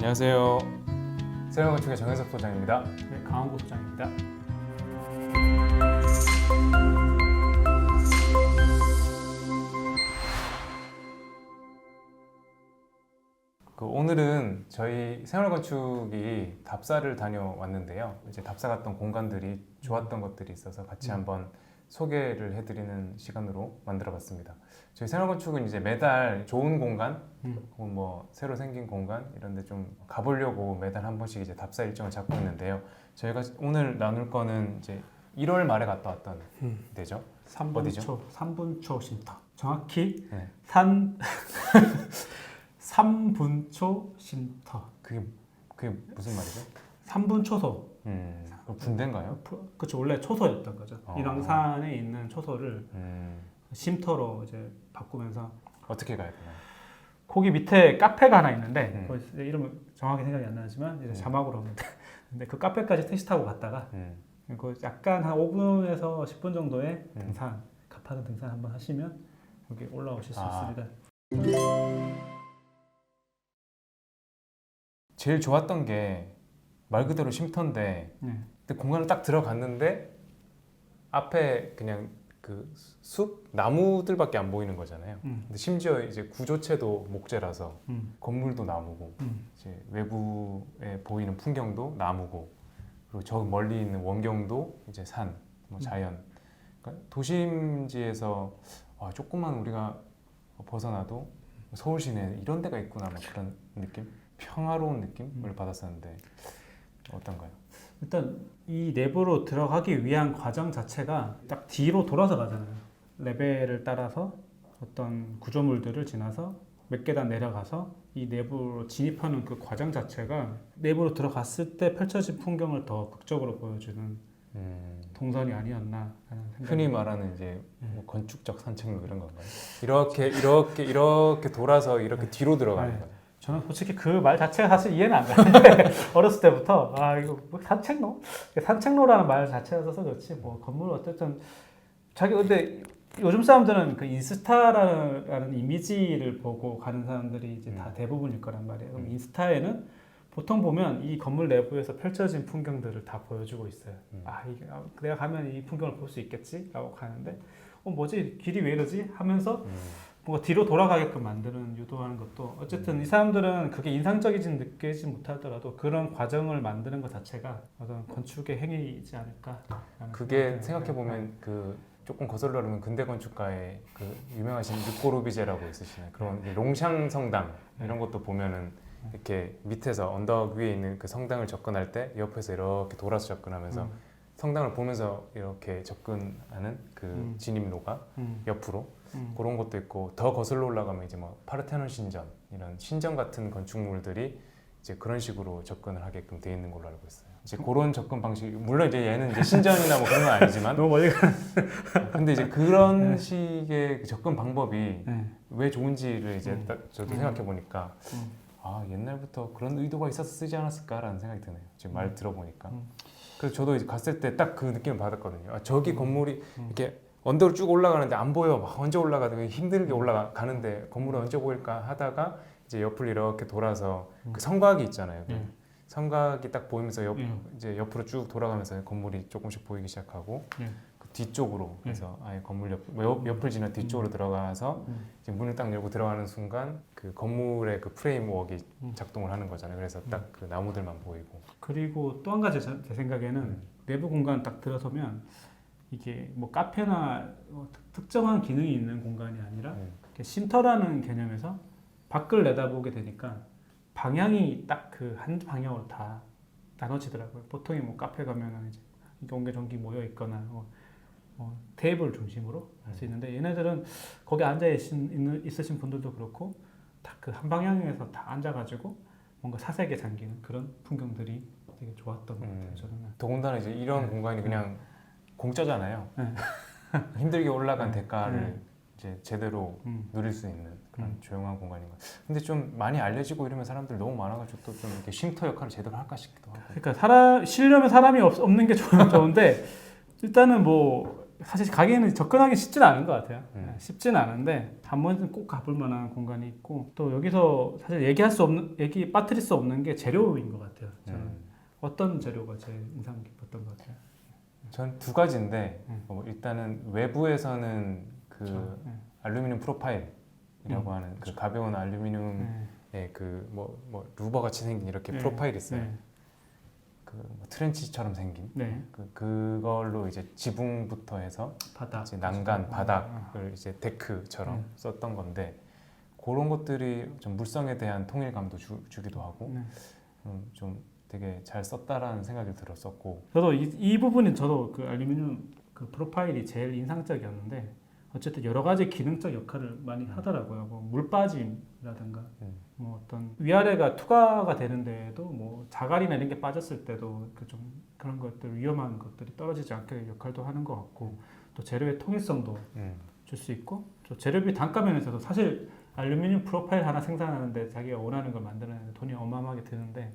안녕하세요. 세영건축의 정현석 소장입니다. 네, 강원구 소장입니다. 오늘은 저희 생활건축이 답사를 다녀왔는데요. 이제 답사 갔던 공간들이 좋았던 것들이 있어서 같이 한번 소개를 해드리는 시간으로 만들어봤습니다. 저희 생활건축은 이제 매달 좋은 공간, 혹은 뭐 새로 생긴 공간 이런데 좀 가보려고 매달 한 번씩 이제 답사 일정을 잡고 있는데요. 저희가 오늘 나눌 거는 이제 1월 말에 갔다 왔던 데죠. 어디죠? 3분초 쉼터. 정확히 네. 3분초 쉼터. 그게 무슨 말이죠? 3분 초소. 군대인가요? 그렇죠. 원래 초소였던 거죠. 인왕산에 있는 초소를 쉼터로 이제 바꾸면서 어떻게 가야 되나요? 거기 밑에 카페가 하나 있는데 거기 이름은 정확히 생각이 안 나지만 이제 자막으로 하면 근데 그 카페까지 택시 타고 갔다가 그 약간 한 5분에서 10분 정도의 등산, 가파른 등산 한번 하시면 여기 올라오실 수 있습니다. 제일 좋았던 게 말 그대로 쉼터인데 근데 공간을 딱 들어갔는데 앞에 그냥 그 숲, 나무들밖에 안 보이는 거잖아요. 근데 심지어 이제 구조체도 목재라서 건물도 나무고 이제 외부에 보이는 풍경도 나무고 그리고 저 멀리 있는 원경도 이제 산, 뭐 자연. 그러니까 도심지에서 조금만 우리가 벗어나도 서울 시내 이런 데가 있구나 막 그런 느낌, 평화로운 느낌을 받았었는데 어떤가요? 일단 이 내부로 들어가기 위한 과정 자체가 딱 뒤로 돌아서 가잖아요. 레벨을 따라서 어떤 구조물들을 지나서 몇 계단 내려가서 이 내부로 진입하는 그 과정 자체가 내부로 들어갔을 때 펼쳐진 풍경을 더 극적으로 보여주는 동선이 아니었나 하는 생각이 흔히 말하는 이제 뭐 건축적 산책로 이런 건가요? 이렇게 돌아서 이렇게 뒤로 들어가는 거예요. 저는 솔직히 그 말 자체가 사실 이해는 안 가는데 어렸을 때부터 이거 뭐 산책로? 산책로라는 말 자체가 써서 그렇지 뭐 건물 어쨌든 근데 요즘 사람들은 그 인스타라는 이미지를 보고 가는 사람들이 이제 다 대부분일 거란 말이에요. 그럼 인스타에는 보통 보면 이 건물 내부에서 펼쳐진 풍경들을 다 보여주고 있어요. 이게 내가 가면 이 풍경을 볼 수 있겠지? 라고 가는데 뭐지? 길이 왜 이러지? 하면서 뭔가 뒤로 돌아가게끔 만드는 유도하는 것도 어쨌든 이 사람들은 그게 인상적이지 느끼지 못하더라도 그런 과정을 만드는 것 자체가 어떤 건축의 행위이지 않을까. 그게 생각해 보면 그 조금 거슬러 보면 근대 건축가의 그 유명하신 르꼬르비제라고 있으시나요? 그런 롱샹 성당 이런 것도 보면은 이렇게 밑에서 언덕 위에 있는 그 성당을 접근할 때 옆에서 이렇게 돌아서 접근하면서 성당을 보면서 이렇게 접근하는 그 진입로가 옆으로 그런 것도 있고 더 거슬러 올라가면 이제 뭐 파르테논 신전 이런 신전 같은 건축물들이 이제 그런 식으로 접근을 하게끔 돼 있는 걸로 알고 있어요. 이제 그런 접근 방식 물론 이제 얘는 이제 신전이나 뭐 그런 건 아니지만 너무 멀리 가는. 근데 이제 그런 식의 그 접근 방법이 왜 좋은지를 이제 저도 생각해 보니까 옛날부터 그런 의도가 있어서 쓰지 않았을까라는 생각이 드네요. 지금 말 들어보니까. 그래서 저도 이제 갔을 때 딱 그 느낌을 받았거든요. 저기 건물이 이렇게 언덕을 쭉 올라가는데 안 보여. 막 언제 올라가도 힘들게 올라가는데 건물은 언제 보일까 하다가 이제 옆을 이렇게 돌아서 그 성곽이 있잖아요. 성곽이 딱 보이면서 이제 옆으로 쭉 돌아가면서 건물이 조금씩 보이기 시작하고 그 뒤쪽으로 그래서 아예 건물 옆을 지나 뒤쪽으로 들어가서 이제 문을 딱 열고 들어가는 순간 그 건물의 그 프레임워크가 작동을 하는 거잖아요. 그래서 딱 그 나무들만 보이고 그리고 또 한 가지 제 생각에는 내부 공간 딱 들어서면 이게 뭐 카페나 특정한 기능이 있는 공간이 아니라 쉼터라는 개념에서 밖을 내다보게 되니까 방향이 딱 그 한 방향으로 다 나눠지더라고요. 보통이 뭐 카페 가면은 이제 옹기종기 모여 있거나 테이블 중심으로 할 수 있는데 얘네들은 거기 앉아 있으신 분들도 그렇고 딱 그 한 방향에서 다 앉아가지고 뭔가 사색에 잠기는 그런 풍경들이 되게 좋았던 것 같아요. 저는. 더군다나 이제 이런 공간이 그냥 공짜잖아요. 힘들게 올라간 대가를 이제 제대로 누릴 수 있는 그런 조용한 공간인 것 같아요. 근데 좀 많이 알려지고 이러면 사람들 너무 많아가지고 또 좀 이렇게 쉼터 역할을 제대로 할까 싶기도 하고. 그러니까 쉬려면 사람이 없는 게 좋은데 일단은 뭐 사실 가기에는 접근하기 쉽지는 않은 것 같아요. 쉽지는 않은데 한 번은 꼭 가볼 만한 공간이 있고 또 여기서 사실 얘기 빠뜨릴 수 없는 게 재료인 것 같아요. 저는 어떤 재료가 제일 인상 깊었던 것 같아요. 전 두 가지인데 일단은 외부에서는 그 그렇죠. 알루미늄 프로파일이라고 하는 그 가벼운 알루미늄의 그 뭐 루버 같이 생긴 이렇게 프로파일이 있어요. 그뭐 트렌치처럼 생긴 그걸로 이제 지붕부터 해서 바닥, 이제 난간, 바닥을 이제 데크처럼 썼던 건데 그런 것들이 좀 물성에 대한 통일감도 주기도 하고 좀 되게 잘 썼다라는 생각이 들었었고 저도 이 부분이 저도 그 알루미늄 그 프로파일이 제일 인상적이었는데 어쨌든 여러 가지 기능적 역할을 많이 하더라고요. 뭐 물 빠짐이라든가 뭐 어떤 위아래가 투과가 되는데도 뭐 자갈이나 이런 게 빠졌을 때도 그 좀 그런 것들 위험한 것들이 떨어지지 않게 역할도 하는 것 같고 또 재료의 통일성도 줄 수 있고 또 재료비 단가 면에서도 사실 알루미늄 프로파일 하나 생산하는데 자기가 원하는 걸 만드는 돈이 어마어마하게 드는데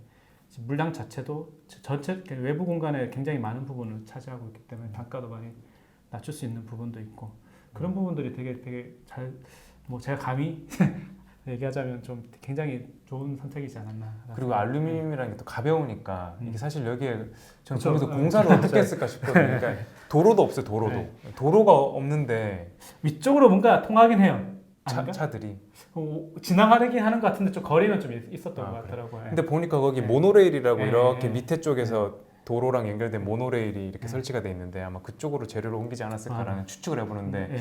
물량 자체도 전체 외부 공간에 굉장히 많은 부분을 차지하고 있기 때문에 단가도 많이 낮출 수 있는 부분도 있고 그런 부분들이 되게 잘 뭐 제가 감히 얘기하자면 좀 굉장히 좋은 선택이지 않았나. 그리고 알루미늄이라는 게 또 가벼우니까 이게 사실 여기에 저는 그쵸. 거기서 공사를 어떻게 했을까 싶거든요. 그러니까 도로도 없어요. 도로가 없는데 위쪽으로 뭔가 통하긴 해요. 차들이 지나가긴 하는 것 같은데 좀 거리는 좀 있었던 것 같더라고요. 근데 보니까 거기 모노레일이라고 네. 이렇게 밑에 쪽에서 도로랑 연결된 모노레일이 이렇게 설치가 돼 있는데 아마 그쪽으로 재료를 옮기지 않았을까라는 추측을 해보는데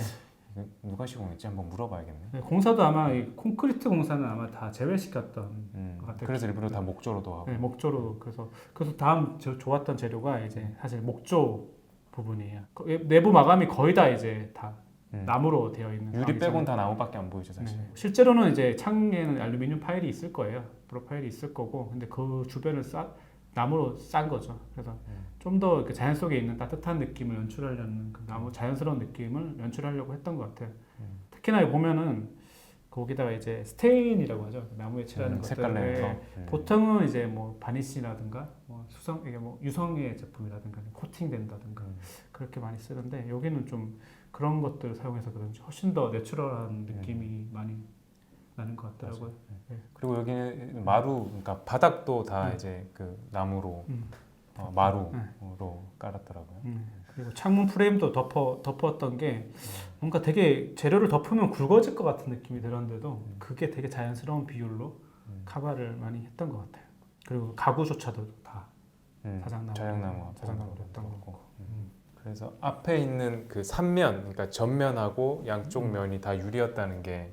누가 시공했지 한번 물어봐야겠네. 공사도 아마 이 콘크리트 공사는 아마 다 제외시켰던 것 같아요. 그래서 일부러 다 목조로도 하고. 네, 목조로 그래서 다음 좋았던 재료가 이제 사실 목조 부분이에요. 내부 마감이 거의 다 이제 다 나무로 되어 있는. 유리 빼곤 다 나무밖에 안 보이죠 사실. 실제로는 이제 창에는 알루미늄 파일이 있을 거예요. 프로파일이 있을 거고, 근데 그 주변을 나무로 싼 거죠. 그래서 좀 더 그 자연 속에 있는 따뜻한 느낌을 연출하려는 그 나무 자연스러운 느낌을 연출하려고 했던 것 같아요. 특히나 보면은 거기다가 이제 스테인이라고 하죠. 나무에 칠하는 것들. 색깔 내는 거. 보통은 이제 뭐 바니쉬라든가 뭐 이게 뭐 유성의 제품이라든가 코팅된다든가 그렇게 많이 쓰는데 여기는 좀 그런 것들 사용해서 그런지 훨씬 더 내추럴한 느낌이 많이 나는 것 같더라고요. 그리고 여기는 마루, 그러니까 바닥도 다 이제 그 나무로 마루로 깔았더라고요. 그리고 창문 프레임도 덮었던 게 뭔가 되게 재료를 덮으면 굵어질 것 같은 느낌이 들었는데도 그게 되게 자연스러운 비율로 카바를 많이 했던 것 같아요. 그리고 가구조차도 다 자작나무로 했던 거고. 그래서 앞에 있는 그 3면, 그러니까 전면하고 양쪽 면이 다 유리였다는 게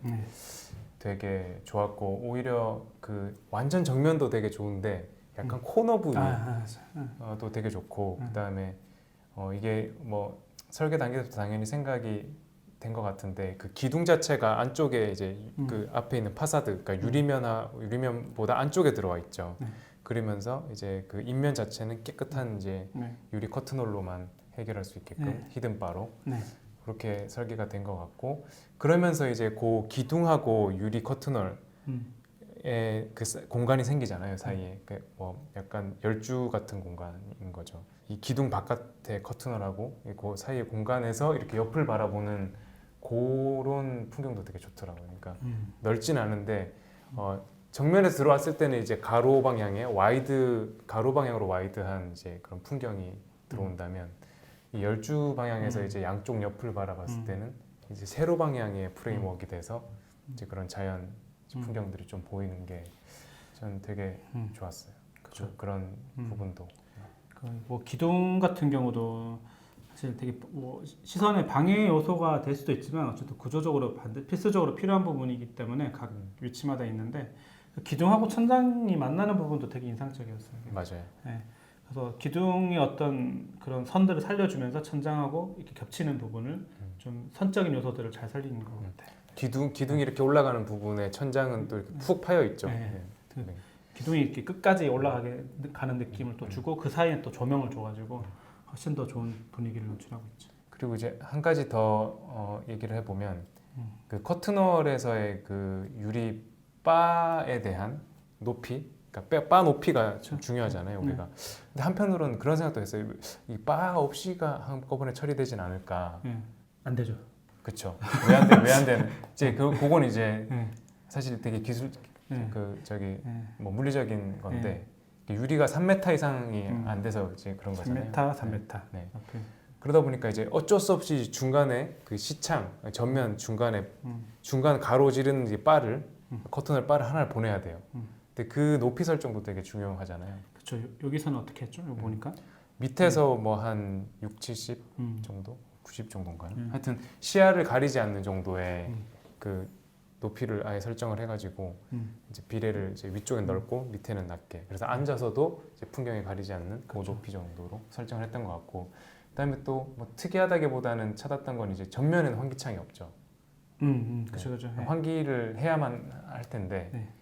되게 좋았고 오히려 그 완전 정면도 되게 좋은데 약간 코너 부위도 되게 좋고 그다음에 이게 뭐 설계 단계에서 당연히 생각이 된 것 같은데 그 기둥 자체가 안쪽에 이제 그 앞에 있는 파사드, 그러니까 유리면보다 안쪽에 들어와 있죠. 그러면서 이제 그 입면 자체는 깨끗한 이제 유리 커튼홀로만 해결할 수 있게끔 히든바로 그렇게 설계가 된 것 같고 그러면서 이제 그 기둥하고 유리 커튼홀에 그 공간이 생기잖아요 사이에 뭐 약간 열주 같은 공간인 거죠. 이 기둥 바깥에 커튼홀하고 그 사이의 공간에서 이렇게 옆을 바라보는 그런 풍경도 되게 좋더라고요. 그러니까 넓진 않은데 정면에서 들어왔을 때는 이제 가로 방향으로 와이드한 이제 그런 풍경이 들어온다면 이 열주 방향에서 이제 양쪽 옆을 바라봤을 때는 이제 세로 방향의 프레임워크가 돼서 이제 그런 자연 풍경들이 좀 보이는 게 저는 되게 좋았어요. 그렇죠. 그런 부분도. 뭐 기둥 같은 경우도 사실 되게 뭐 시선의 방해 요소가 될 수도 있지만 어쨌든 구조적으로 필수적으로 필요한 부분이기 때문에 각 위치마다 있는데 기둥하고 천장이 만나는 부분도 되게 인상적이었어요. 맞아요. 네. 그래서 기둥의 어떤 그런 선들을 살려주면서 천장하고 이렇게 겹치는 부분을 좀 선적인 요소들을 잘 살리는 것 같아요. 기둥이 이렇게 올라가는 부분에 천장은 또 이렇게 푹 파여 있죠. 기둥이 이렇게 끝까지 올라가게 가는 느낌을 또 주고 그 사이에 또 조명을 줘가지고 훨씬 더 좋은 분위기를 연출하고 있죠. 그리고 이제 한 가지 더 얘기를 해보면 그 커튼홀에서의 그 유리 바에 대한 높이 그러니까 바 높이가 좀 중요하잖아요, 우리가. 근데 한편으로는 그런 생각도 했어요. 이 바 없이가 한꺼번에 처리되진 않을까. 안 되죠. 그렇죠. 왜 안 되는? 이제 그건 이제 사실 되게 기술 뭐 물리적인 건데 유리가 3m 이상이 안 돼서 이제 그런 거잖아요. 3m, 3m. 네. 그러다 보니까 이제 어쩔 수 없이 중간에 그 시창 전면 중간에 중간 가로지른 이 바를 커튼을 바를 하나를 보내야 돼요. 근데 그 높이 설정도 되게 중요하잖아요. 그렇죠. 여기서는 어떻게 했죠? 여기 보니까 밑에서 뭐 한 6, 70 정도, 90 정도인가요? 하여튼 시야를 가리지 않는 정도의 그 높이를 아예 설정을 해가지고 이제 비례를 이제 위쪽엔 넓고 밑에는 낮게. 그래서 앉아서도 이제 풍경이 가리지 않는 그 높이 정도로 설정을 했던 것 같고. 그다음에 또 뭐 특이하다기보다는 찾았던 건 이제 전면에는 환기창이 없죠. 그렇죠. 네. 환기를 해야만 할 텐데 네.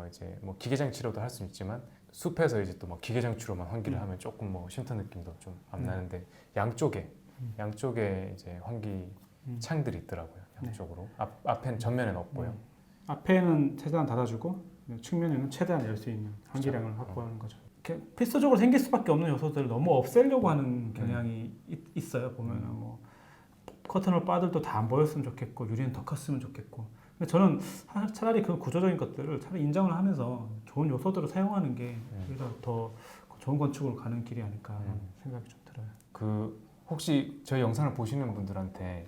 이제 뭐 기계장치로도 할 수 있지만 숲에서 이제 또 뭐 기계장치로만 환기를 하면 조금 뭐 쉼터 느낌도 좀 안 나는데 양쪽에 이제 환기 창들이 있더라고요. 양쪽으로. 앞에는 전면에는 없고요. 앞에는 최대한 닫아주고 측면에는 최대한 열 수 있는 환기량을 확보하는 거죠. 필수적으로 생길 수밖에 없는 요소들을 너무 없애려고 하는 경향이 있어요. 보면은 뭐 커튼홀 바들도 다 안 보였으면 좋겠고 유리는 더 컸으면 좋겠고. 근데 저는 차라리 그 구조적인 것들을 차라리 인정을 하면서 좋은 요소들을 사용하는 게 오히려 더 좋은 건축으로 가는 길이 아닐까 하는 생각이 좀 들어요. 그 혹시 저희 영상을 보시는 분들한테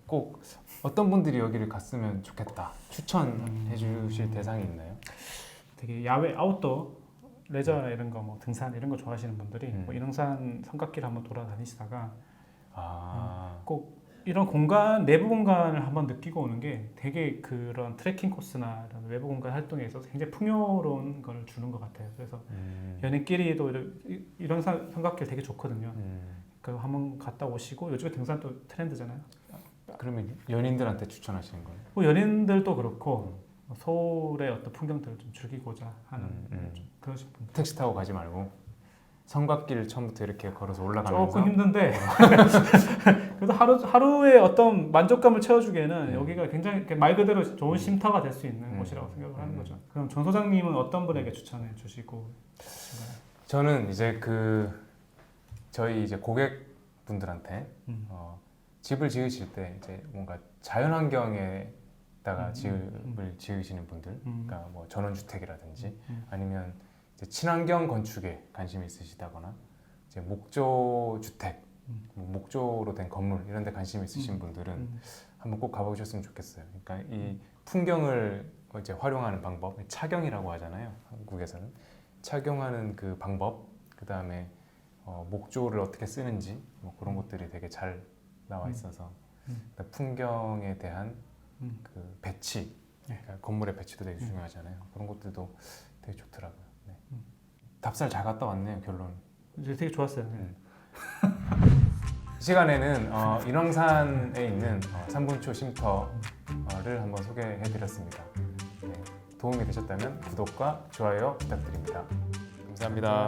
꼭 어떤 분들이 여기를 갔으면 좋겠다 추천해 주실 대상이 있나요? 되게 야외 아웃도어 레저 이런 거 뭐 등산 이런 거 좋아하시는 분들이 뭐 인왕산 성곽길 한번 돌아다니시다가 꼭 이런 공간 내부 공간을 한번 느끼고 오는 게 되게 그런 트레킹 코스나 이런 외부 공간 활동에 있어서 굉장히 풍요로운 걸 주는 것 같아요. 그래서 연인끼리도 이런 성곽길 되게 좋거든요. 그 한번 갔다 오시고 요즘에 등산 또 트렌드잖아요. 그러면 연인들한테 추천하시는 거예요? 뭐 연인들도 그렇고 서울의 어떤 풍경들을 좀 즐기고자 하는 좀 그러신 분들. 택시 타고 가지 말고 성곽길을 처음부터 이렇게 걸어서 올라가면서 조금 힘든데 그래서 하루의 어떤 만족감을 채워주기에는 여기가 굉장히 말 그대로 좋은 쉼터가 될 수 있는 곳이라고 생각을 하는 거죠. 그럼 전 소장님은 어떤 분에게 추천해 주시고 계신가요? 저는 이제 저희 이제 고객분들한테 집을 지으실 때 이제 뭔가 자연환경에다가 집을 지으시는 분들, 그러니까 뭐 전원주택이라든지 아니면 이제 친환경 건축에 관심이 있으시다거나 이제 목조 주택, 목조로 된 건물 이런 데 관심이 있으신 분들은 한번 꼭 가보셨으면 좋겠어요. 그러니까 이 풍경을 이제 활용하는 방법, 착용이라고 하잖아요. 한국에서는 착용하는 그 방법, 그 다음에 목조를 어떻게 쓰는지 뭐 그런 것들이 되게 잘 나와 있어서 풍경에 대한 그 배치, 그러니까 건물의 배치도 되게 중요하잖아요. 그런 것들도 되게 좋더라고요. 네. 답살 잘 갔다 왔네요, 결론. 이제 되게 좋았어요. 이 시간에는 인왕산에 있는 3분초 쉼터를 한번 소개해드렸습니다. 네. 도움이 되셨다면 구독과 좋아요 부탁드립니다. 감사합니다.